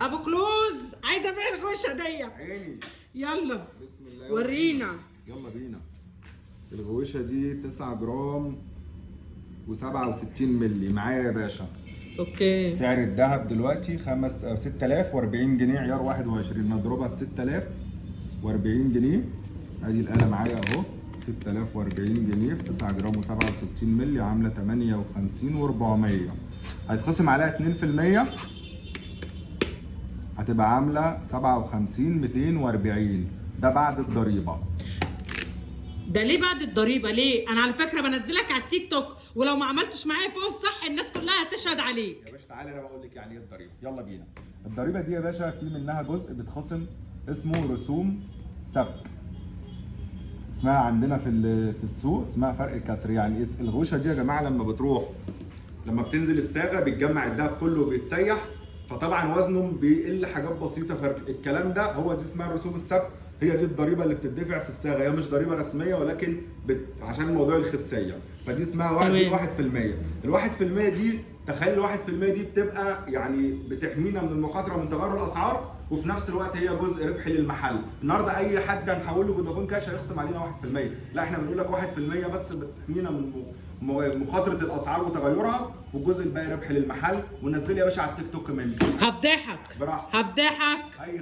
ابو كلوز عايزه ابيع الغوشه دي. عيني. يلا بسم الله ورينا. يلا بينا. الغوشه دي 9 جرام و67 مللي معايا يا باشا. اوكي. سعر الذهب دلوقتي 6040 جنيه عيار 21، نضربها في 6040 جنيه. ادي الآلة معايا اهو، 6040 جنيه في 9 جرام و67 مللي عامله 58 و400. هيتخصم عليها 2%، هتبقى عامله 57240. ده بعد الضريبه. ده ليه بعد الضريبه؟ ليه؟ انا على فكره بنزلك على التيك توك، ولو ما عملتش معايا فوق الصح الناس كلها هتشهد عليك. يا باشا تعالى انا بقول لك يعني ايه الضريبه. يلا بينا. الضريبه دي يا باشا في منها جزء بيتخصم اسمه رسوم سبك. اسمها عندنا في السوق اسمها فرق كسر. يعني الغوشه دي يا جماعه لما بتنزل الصاغه بيتجمع الدهب كله وبيتسيح، فطبعا وزنهم بيقل حاجات بسيطه. فالكلام ده هو دي اسمها رسوم السبك. هي دي الضريبه اللي بتدفع في الصاغه. هي مش ضريبه رسميه ولكن عشان موضوع الخسيه، فدي اسمها 1%. ال1% دي تخيل ال1% دي بتبقى يعني بتحمينا من المخاطره من تغير الاسعار، وفي نفس الوقت هي جزء ربحي للمحل. النهارده اي حد هنحول له فودافون كاش هيخصم علينا 1%، لا احنا بنقول لك 1% بس بتحمينا من مخاطره الاسعار وتغيرها، والجزء الباقي ربحي للمحل. ونزل يا باشا على التيك توك مني. هفضحك براحتك. هفضحك. اي